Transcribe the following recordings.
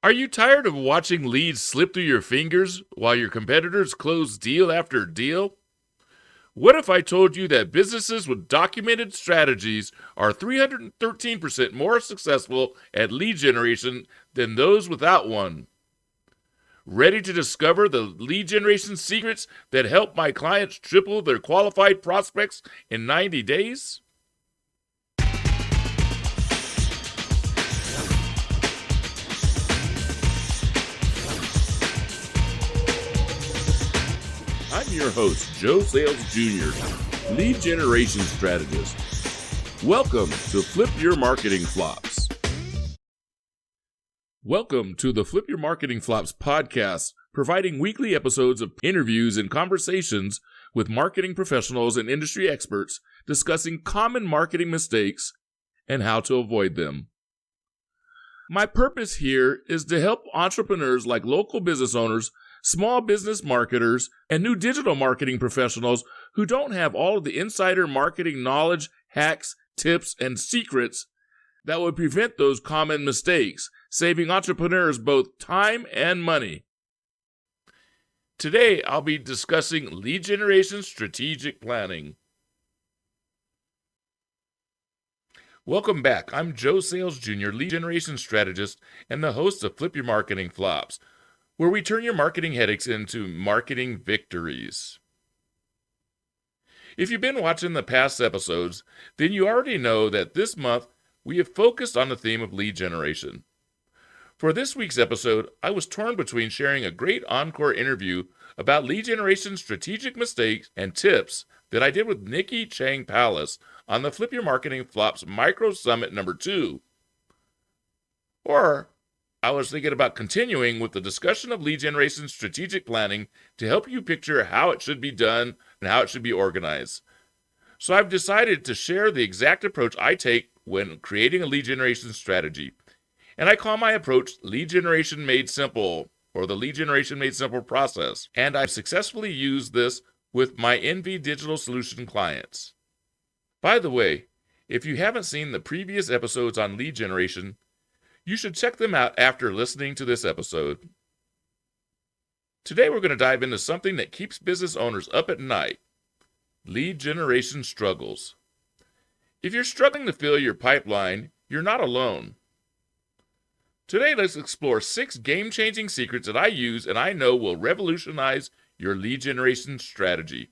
Are you tired of watching leads slip through your fingers while your competitors close deal after deal? What if I told you that businesses with documented strategies are 313% more successful at lead generation than those without one? Ready to discover the lead generation secrets that help my clients triple their qualified prospects in 90 days? I'm your host, Joe Sayles Jr., lead generation strategist. Welcome to Flip Your Marketing Flops. Welcome to the Flip Your Marketing Flops podcast, providing weekly episodes of interviews and conversations with marketing professionals and industry experts discussing common marketing mistakes and how to avoid them. My purpose here is to help entrepreneurs like local business owners, small business marketers, and new digital marketing professionals who don't have all of the insider marketing knowledge, hacks, tips, and secrets that would prevent those common mistakes, saving entrepreneurs both time and money. Today, I'll be discussing lead generation strategic planning. Welcome back. I'm Joe Sayles Jr., lead generation strategist and the host of Flip Your Marketing Flops, where we turn your marketing headaches into marketing victories. If you've been watching the past episodes, then you already know that this month we have focused on the theme of lead generation. For this week's episode, I was torn between sharing a great encore interview about lead generation strategic mistakes and tips that I did with Nikki Chang Palace on the Flip Your Marketing Flops Micro Summit number 2. Or I was thinking about continuing with the discussion of lead generation strategic planning to help you picture how it should be done and how it should be organized. So I've decided to share the exact approach I take when creating a lead generation strategy. And I call my approach Lead Generation Made Simple, or the Lead Generation Made Simple process. And I've successfully used this with my NV Digital Solution clients. By the way, if you haven't seen the previous episodes on lead generation, you should check them out after listening to this episode. Today we're going to dive into something that keeps business owners up at night: lead generation struggles. If you're struggling to fill your pipeline, you're not alone. Today let's explore 6 game-changing secrets that I use and I know will revolutionize your lead generation strategy.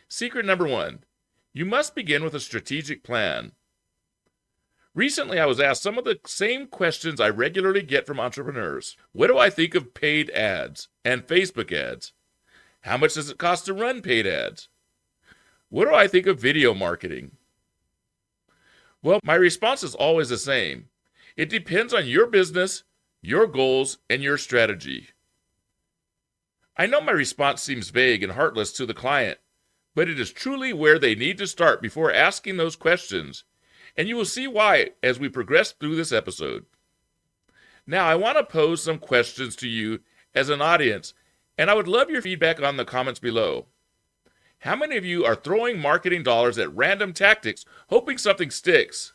Secret number 1, you must begin with a strategic plan. Recently, I was asked some of the same questions I regularly get from entrepreneurs. What do I think of paid ads and Facebook ads? How much does it cost to run paid ads? What do I think of video marketing? Well, my response is always the same. It depends on your business, your goals, and your strategy. I know my response seems vague and heartless to the client, but it is truly where they need to start before asking those questions. And you will see why as we progress through this episode. Now, I want to pose some questions to you as an audience, and I would love your feedback on the comments below. How many of you are throwing marketing dollars at random tactics, hoping something sticks?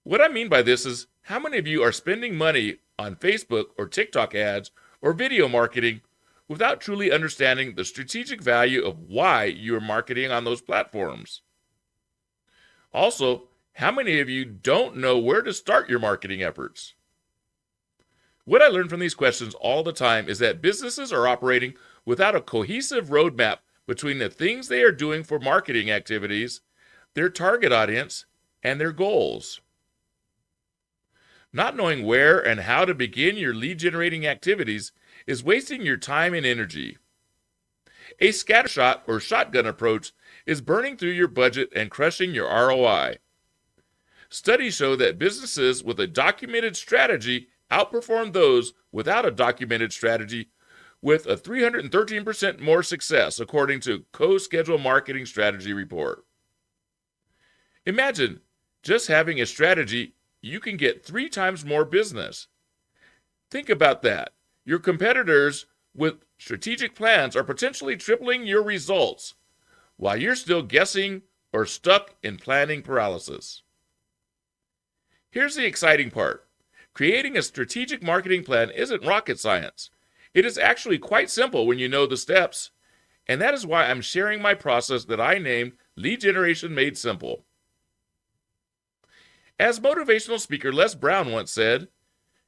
What I mean by this is, how many of you are spending money on Facebook or TikTok ads or video marketing without truly understanding the strategic value of why you are marketing on those platforms? Also, how many of you don't know where to start your marketing efforts? What I learn from these questions all the time is that businesses are operating without a cohesive roadmap between the things they are doing for marketing activities, their target audience, and their goals. Not knowing where and how to begin your lead generating activities is wasting your time and energy. A scattershot or shotgun approach is burning through your budget and crushing your ROI. Studies show that businesses with a documented strategy outperform those without a documented strategy with a 313% more success, according to CoSchedule Marketing Strategy Report. Imagine just having a strategy, you can get 3 times more business. Think about that. Your competitors with strategic plans are potentially tripling your results, while you're still guessing or stuck in planning paralysis. Here's the exciting part. Creating a strategic marketing plan isn't rocket science. It is actually quite simple when you know the steps, and that is why I'm sharing my process that I named Lead Generation Made Simple. As motivational speaker Les Brown once said,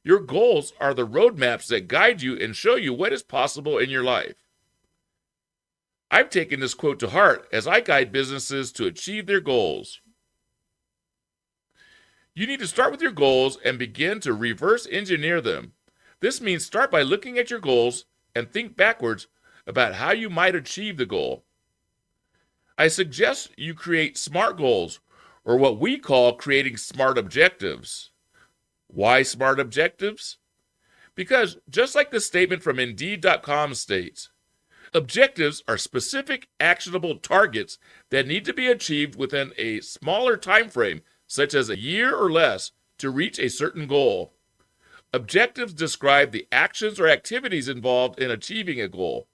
your goals are the roadmaps that guide you and show you what is possible in your life. I've taken this quote to heart as I guide businesses to achieve their goals. You need to start with your goals and begin to reverse engineer them. This means start by looking at your goals and think backwards about how you might achieve the goal. I suggest you create SMART goals, or what we call creating SMART objectives. Why SMART objectives? Because just like the statement from Indeed.com states, objectives are specific, actionable targets that need to be achieved within a smaller time frame, such as a year or less, to reach a certain goal. Objectives describe the actions or activities involved in achieving a goal.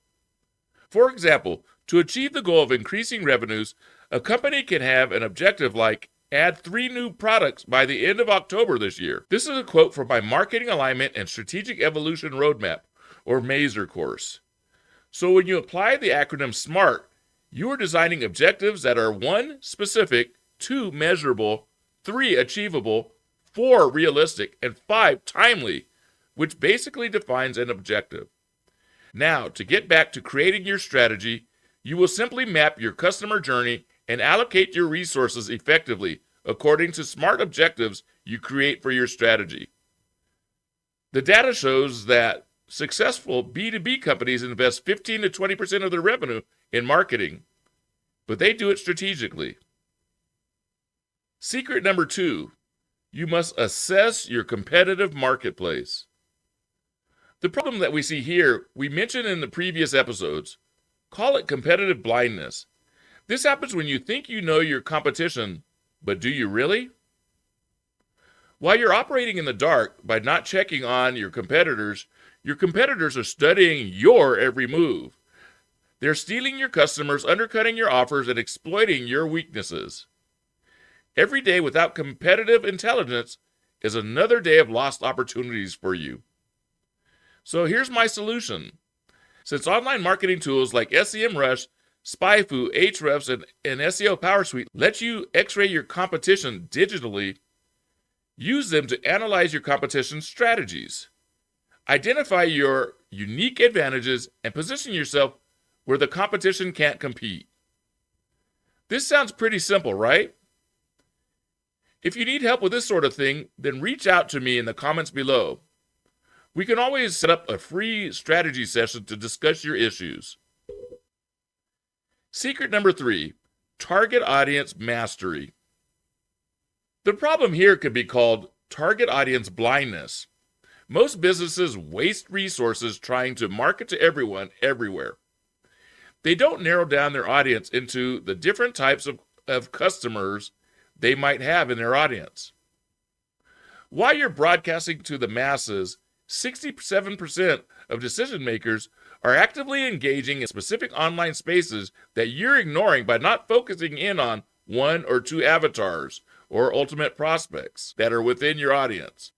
For example, to achieve the goal of increasing revenues, a company can have an objective like add 3 new products by the end of October this year. This is a quote from my Marketing Alignment and Strategic Evolution Roadmap, or MAZER course. So when you apply the acronym SMART, you are designing objectives that are 1, specific, 2, measurable, 3, achievable, 4, realistic, and 5, timely, which basically defines an objective. Now, to get back to creating your strategy, you will simply map your customer journey and allocate your resources effectively according to SMART objectives you create for your strategy. The data shows that successful B2B companies invest 15 to 20% of their revenue in marketing, but they do it strategically. Secret number 2, you must assess your competitive marketplace. The problem that we see here, we mentioned in the previous episodes. Call it competitive blindness. This happens when you think you know your competition, but do you really? While you're operating in the dark by not checking on your competitors are studying your every move. They're stealing your customers, undercutting your offers, and exploiting your weaknesses. Every day without competitive intelligence is another day of lost opportunities for you. So here's my solution. Since online marketing tools like SEMrush, SpyFu, Ahrefs, and SEO PowerSuite let you x-ray your competition digitally, use them to analyze your competition's strategies. Identify your unique advantages and position yourself where the competition can't compete. This sounds pretty simple, right? If you need help with this sort of thing, then reach out to me in the comments below. We can always set up a free strategy session to discuss your issues. Secret number 3, target audience mastery. The problem here could be called target audience blindness. Most businesses waste resources trying to market to everyone, everywhere. They don't narrow down their audience into the different types of customers they might have in their audience. While you're broadcasting to the masses, 67% of decision makers are actively engaging in specific online spaces that you're ignoring by not focusing in on 1 or 2 avatars or ultimate prospects that are within your audience.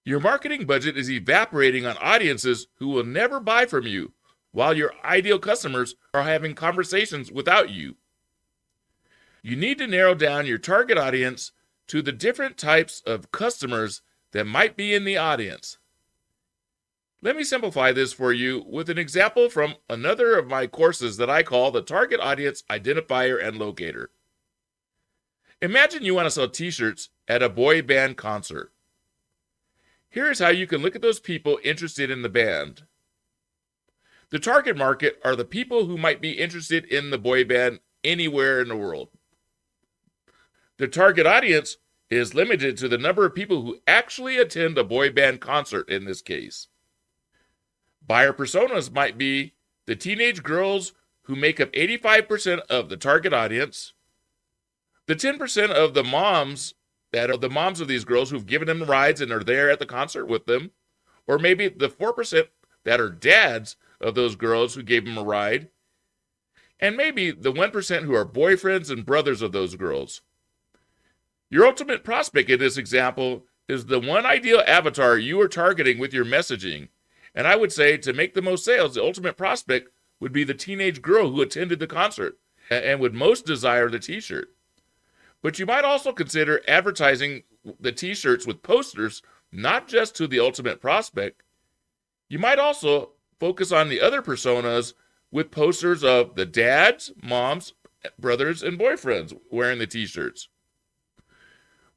Your marketing budget is evaporating on audiences who will never buy from you, while your ideal customers are having conversations without you. You need to narrow down your target audience to the different types of customers that might be in the audience. Let me simplify this for you with an example from another of my courses that I call the Target Audience Identifier and Locator. Imagine you want to sell t-shirts at a boy band concert. Here's how you can look at those people interested in the band. The target market are the people who might be interested in the boy band anywhere in the world. The target audience is limited to the number of people who actually attend a boy band concert in this case. Buyer personas might be the teenage girls who make up 85% of the target audience, the 10% of the moms that are the moms of these girls who've given them rides and are there at the concert with them, or maybe the 4% that are dads of those girls who gave them a ride, and maybe the 1% who are boyfriends and brothers of those girls. Your ultimate prospect in this example is the one ideal avatar you are targeting with your messaging. And I would say to make the most sales, the ultimate prospect would be the teenage girl who attended the concert and would most desire the t-shirt. But you might also consider advertising the t-shirts with posters, not just to the ultimate prospect. You might also focus on the other personas with posters of the dads, moms, brothers, and boyfriends wearing the t-shirts.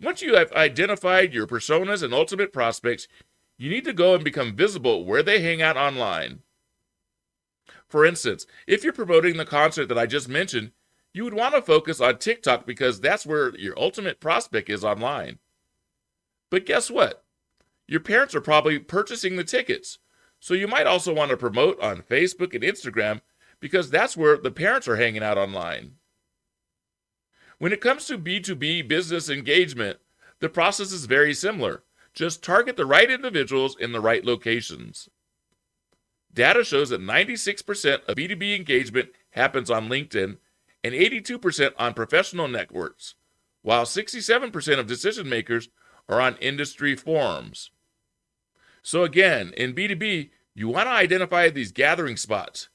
Once you have identified your personas and ultimate prospects, you need to go and become visible where they hang out online. For instance, if you're promoting the concert that I just mentioned, you would want to focus on TikTok because that's where your ultimate prospect is online. But guess what? Your parents are probably purchasing the tickets, so you might also want to promote on Facebook and Instagram because that's where the parents are hanging out online. When it comes to B2B business engagement, the process is very similar. Just target the right individuals in the right locations. Data shows that 96% of B2B engagement happens on LinkedIn and 82% on professional networks, while 67% of decision makers are on industry forums. So again, in B2B, you want to identify these gathering spots.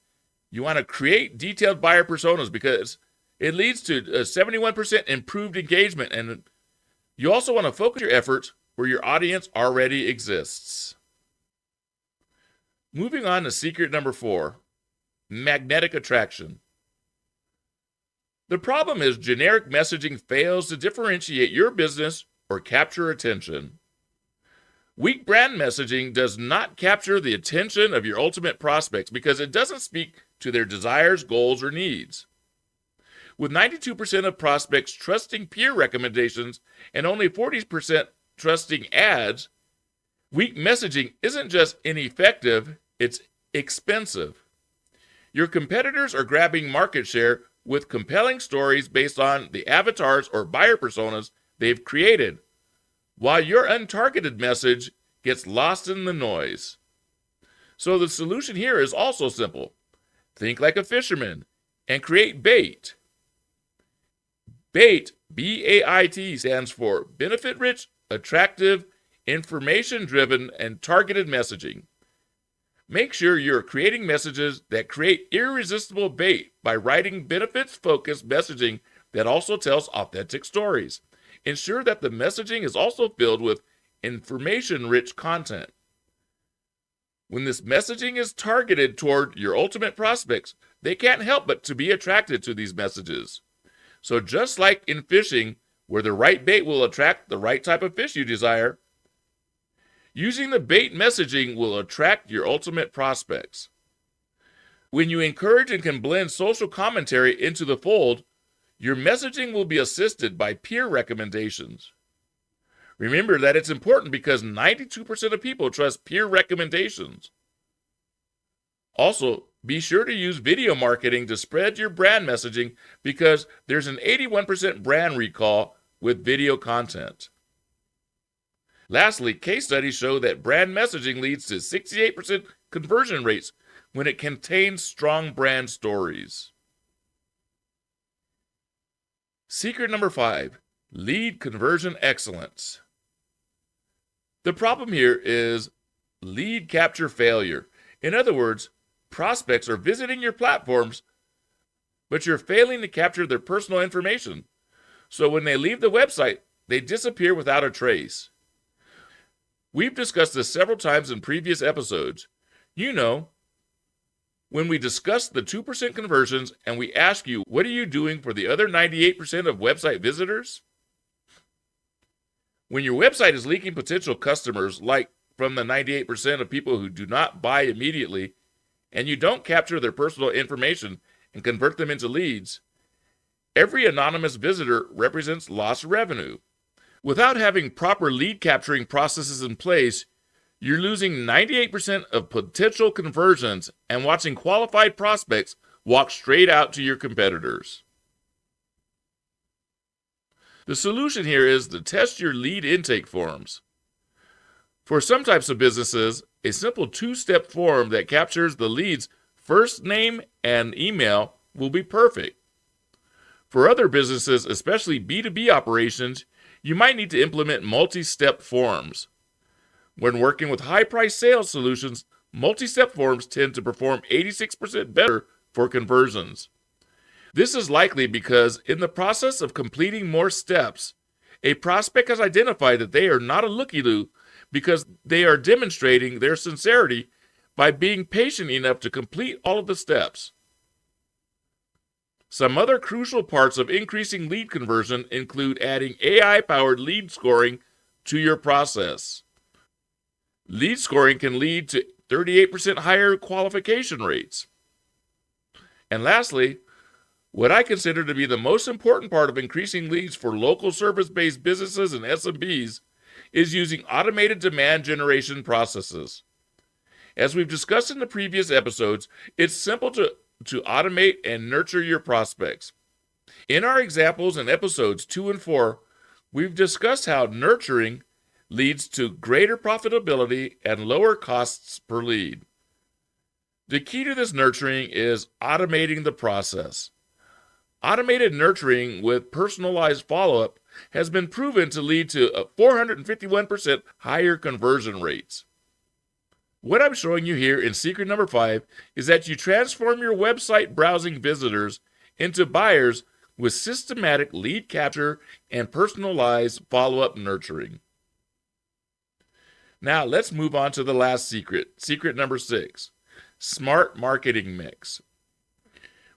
You want to create detailed buyer personas because it leads to a 71% improved engagement, and you also want to focus your efforts where your audience already exists. Moving on to secret number 4, magnetic attraction. The problem is generic messaging fails to differentiate your business or capture attention. Weak brand messaging does not capture the attention of your ultimate prospects because it doesn't speak to their desires, goals, or needs. With 92% of prospects trusting peer recommendations and only 40% trusting ads, weak messaging isn't just ineffective, it's expensive. Your competitors are grabbing market share with compelling stories based on the avatars or buyer personas they've created, while your untargeted message gets lost in the noise. So the solution here is also simple. Think like a fisherman and create bait. BAIT, B-A-I-T, stands for benefit-rich, attractive, information-driven, and targeted messaging. Make sure you're creating messages that create irresistible bait by writing benefits-focused messaging that also tells authentic stories. Ensure that the messaging is also filled with information-rich content. When this messaging is targeted toward your ultimate prospects, they can't help but to be attracted to these messages. So just like in fishing, where the right bait will attract the right type of fish you desire, using the bait messaging will attract your ultimate prospects. When you encourage and can blend social commentary into the fold, your messaging will be assisted by peer recommendations. Remember that it's important because 92% of people trust peer recommendations. Also, be sure to use video marketing to spread your brand messaging because there's an 81% brand recall with video content. Lastly, case studies show that brand messaging leads to 68% conversion rates when it contains strong brand stories. Secret number 5, lead conversion excellence. The problem here is lead capture failure. In other words, prospects are visiting your platforms, but you're failing to capture their personal information. So when they leave the website, they disappear without a trace. We've discussed this several times in previous episodes. You know, when we discuss the 2% conversions and we ask you, what are you doing for the other 98% of website visitors? When your website is leaking potential customers, like from the 98% of people who do not buy immediately, and you don't capture their personal information and convert them into leads, every anonymous visitor represents lost revenue. Without having proper lead capturing processes in place, you're losing 98% of potential conversions and watching qualified prospects walk straight out to your competitors. The solution here is to test your lead intake forms. For some types of businesses, a simple 2-step form that captures the lead's first name and email will be perfect. For other businesses, especially B2B operations, you might need to implement multi-step forms. When working with high-price sales solutions, multi-step forms tend to perform 86% better for conversions. This is likely because in the process of completing more steps, a prospect has identified that they are not a looky-loo because they are demonstrating their sincerity by being patient enough to complete all of the steps. Some other crucial parts of increasing lead conversion include adding AI-powered lead scoring to your process. Lead scoring can lead to 38% higher qualification rates. And lastly, what I consider to be the most important part of increasing leads for local service-based businesses and SMBs is using automated demand generation processes. As we've discussed in the previous episodes, it's simple to automate and nurture your prospects. In our examples in episodes 2 and 4, we've discussed how nurturing leads to greater profitability and lower costs per lead. The key to this nurturing is automating the process. Automated nurturing with personalized follow-up has been proven to lead to 451% higher conversion rates. What I'm showing you here in secret number 5 is that you transform your website browsing visitors into buyers with systematic lead capture and personalized follow-up nurturing. Now let's move on to the last secret, secret number 6, smart marketing mix.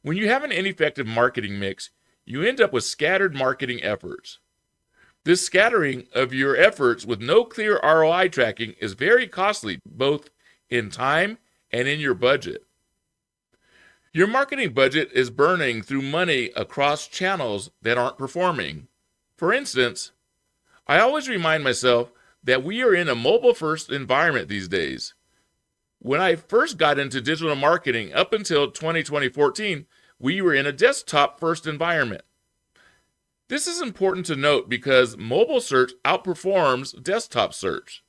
When you have an ineffective marketing mix, you end up with scattered marketing efforts. This scattering of your efforts with no clear ROI tracking is very costly, both in time and in your budget. Your marketing budget is burning through money across channels that aren't performing. For instance, I always remind myself that we are in a mobile-first environment these days. When I first got into digital marketing up until 2014, we were in a desktop-first environment. This is important to note because mobile search outperforms desktop search.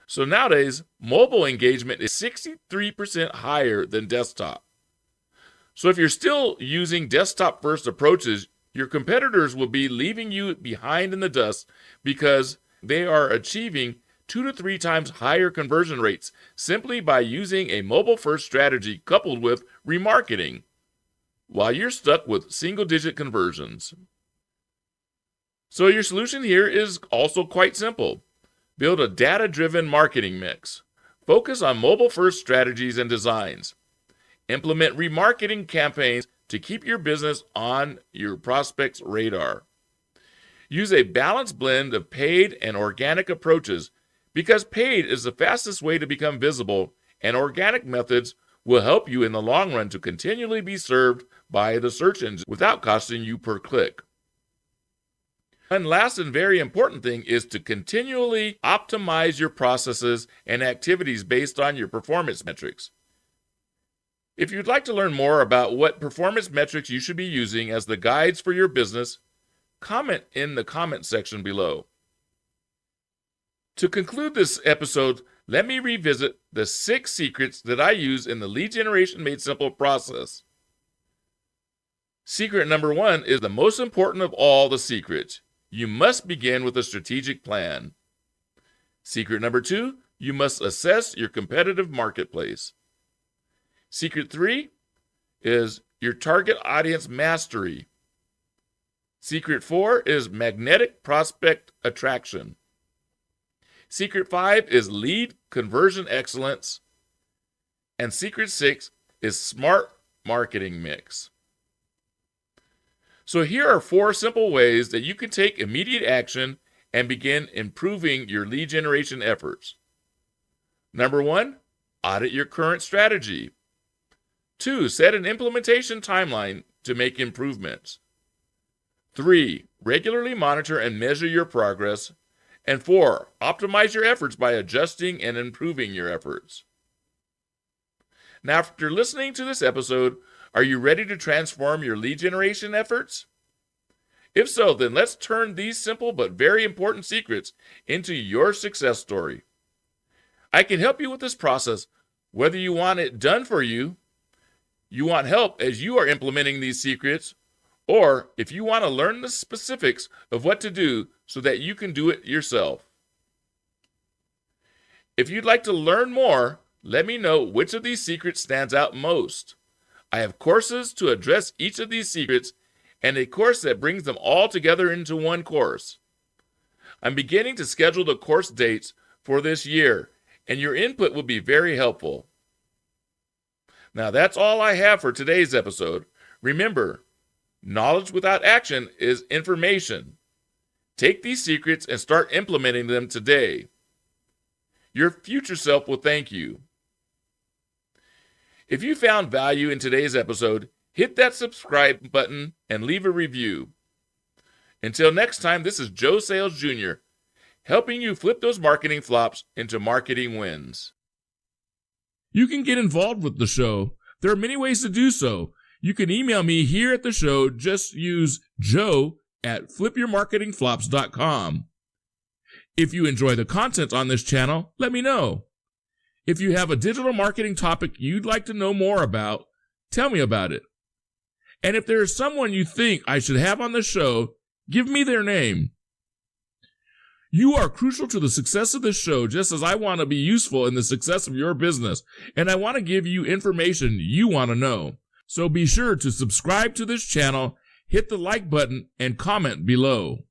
So nowadays, mobile engagement is 63% higher than desktop. So if you're still using desktop-first approaches, your competitors will be leaving you behind in the dust because they are achieving 2 to 3 times higher conversion rates simply by using a mobile-first strategy coupled with remarketing, while you're stuck with single-digit conversions. So your solution here is also quite simple. Build a data-driven marketing mix. Focus on mobile-first strategies and designs. Implement remarketing campaigns to keep your business on your prospects' radar. Use a balanced blend of paid and organic approaches because paid is the fastest way to become visible, and organic methods will help you in the long run to continually be served by the search engine without costing you per click. And last and very important thing is to continually optimize your processes and activities based on your performance metrics. If you'd like to learn more about what performance metrics you should be using as the guides for your business, comment in the comment section below. To conclude this episode, let me revisit the 6 secrets that I use in the Lead Generation Made Simple process. Secret number 1 is the most important of all the secrets. You must begin with a strategic plan. Secret number 2, you must assess your competitive marketplace. Secret 3 is your target audience mastery. Secret 4 is magnetic prospect attraction. Secret 5 is lead conversion excellence. And secret 6 is smart marketing mix. So here are 4 simple ways that you can take immediate action and begin improving your lead generation efforts. Number 1, audit your current strategy. 2, set an implementation timeline to make improvements. 3, regularly monitor and measure your progress. And 4, optimize your efforts by adjusting and improving your efforts. Now, after listening to this episode, are you ready to transform your lead generation efforts? If so, then let's turn these simple but very important secrets into your success story. I can help you with this process, whether you want it done for you, you want help as you are implementing these secrets, or if you want to learn the specifics of what to do so that you can do it yourself. If you'd like to learn more, let me know which of these secrets stands out most. I have courses to address each of these secrets and a course that brings them all together into one course. I'm beginning to schedule the course dates for this year, and your input will be very helpful. Now that's all I have for today's episode. Remember, knowledge without action is information. Take these secrets and start implementing them today. Your future self will thank you. If you found value in today's episode, hit that subscribe button and leave a review. Until next time, this is Joe Sayles Jr., helping you flip those marketing flops into marketing wins. You can get involved with the show. There are many ways to do so. You can email me here at the show. Just use joe@flipyourmarketingflops.com. If you enjoy the content on this channel, let me know. If you have a digital marketing topic you'd like to know more about, tell me about it. And if there is someone you think I should have on the show, give me their name. You are crucial to the success of this show, just as I want to be useful in the success of your business, and I want to give you information you want to know. So be sure to subscribe to this channel, hit the like button, and comment below.